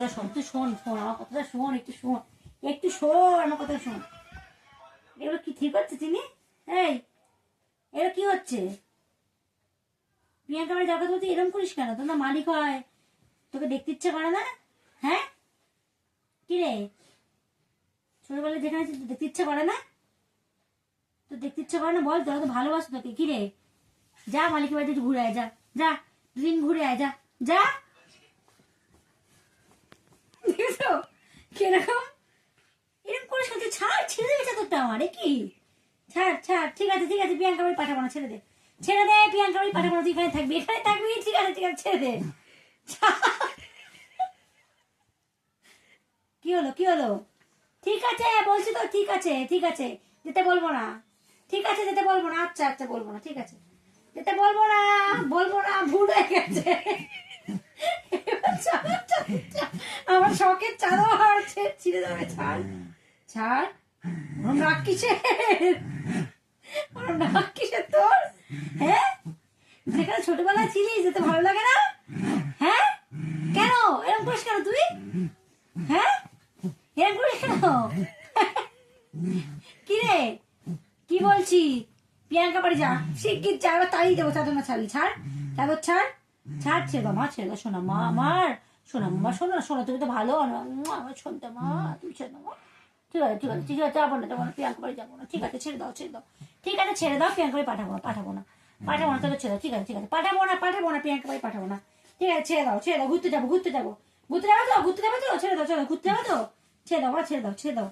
কথা শোন, তুই শোন শোন আমার কথাটা শোন, একটু শোন, একটু শোন আমার কথা শোন। এগুলো কি ঠিক হচ্ছে চিনি? এই এগুলো কি হচ্ছে? প্রিয়াঙ্কা বাড়ি যাওয়ার কথা বলছি, এরকম করিস কেন? তোর না মালিক হয়, তোকে দেখতে ইচ্ছে করে না? হ্যাঁ কি রে, ছোটবেলায় যেখানে ছিলি, তোর দেখতে ইচ্ছে করে না? তোর দেখতে ইচ্ছে করে না বল? তোরা তো ভালোবাসো তোকে। কি রে, যা মালিকের বাড়িতে একটু ঘুরে আয়, যা যা, দুদিন ঘুরে আয়, যা যা। দেখেছো কিরকম, এরকম করিস না তুই, ছাড়, ছেড়ে দেবে চাদরটা আমার। এ কি, ছাড় ছাড়, ঠিক আছে ঠিক আছে, প্রিয়াঙ্কা বাড়ি পাঠাবো না, ছেড়ে দে ছেড়ে দে, প্রিয়াঙ্কা বাড়ি পাঠাবো না, তুই এখানে থাকবি, এখানে থাকবি, ঠিক আছে ঠিক আছে, ছেড়ে দে। কি হলো কি হলো? ঠিক আছে বলছি তো, ঠিক আছে ঠিক আছে, যেতে বলবো না, ঠিক আছে যেতে বলবো না, আচ্ছা আচ্ছা বলবো না, ঠিক আছে যেতে বলবো না, বলবো না, ভুল হয়ে গেছে। এবার আমার শখের চাদর ছিঁড়ে যাবে, ছাড় ছাড়। ওরম রাগ কিসের, ওরম রাগ কিসের তোর? হ্যাঁ, যেখানে ছোটবেলায় ছিলিস, যেতে ভালো লাগে না? হ্যাঁ কেন এরকম করিস কেন তুই? হ্যাঁ এরকম করিস কেন? কি রে, কি বলছি? প্রিয়াঙ্কা বাড়ি যা, শিগগির যা, এবার তাড়িয়ে দেবো, চাদর না ছাড়ি, ছাড় চাদর ছাড়, ছাড়, ছেড়ে দাও মা, ছেড়ে দাও, শোনা মা আমার, শোনা মা, শোনো শোনো, তুমি তো ভালো আমার শুনতে মা, তুমি ছেড়ে দাও মা। ঠিক আছে ঠিক আছে ঠিক আছে, যাবো না যাবো না, প্রিয়াঙ্কা বাড়ি যাবো না, ঠিক আছে ছেড়ে দাও ছেড়ে দাও, ঠিক আছে ছেড়ে দাও, প্রিয়াঙ্কা বাড়ি পাঠাবো না, পাঠাবো না, পাঠাবো না, তবে ছেড়ে দাও, ঠিক আছে ঠিক আছে, পাঠাবো না পাঠাবো না, প্রিয়াঙ্কা বাড়ি পাঠাবো না, ঠিক আছে ছেড়ে দাও ছেড়ে দাও, ঘুরতে যাবো ঘুরতে যাবো, ঘুরতে যাবো তো, ঘুরতে যাবো তো, ছেড়ে দাও, চলো ঘুরতে যাবো তো, ছেড়ে দাও ছেড়ে দাও ছেড়ে দাও।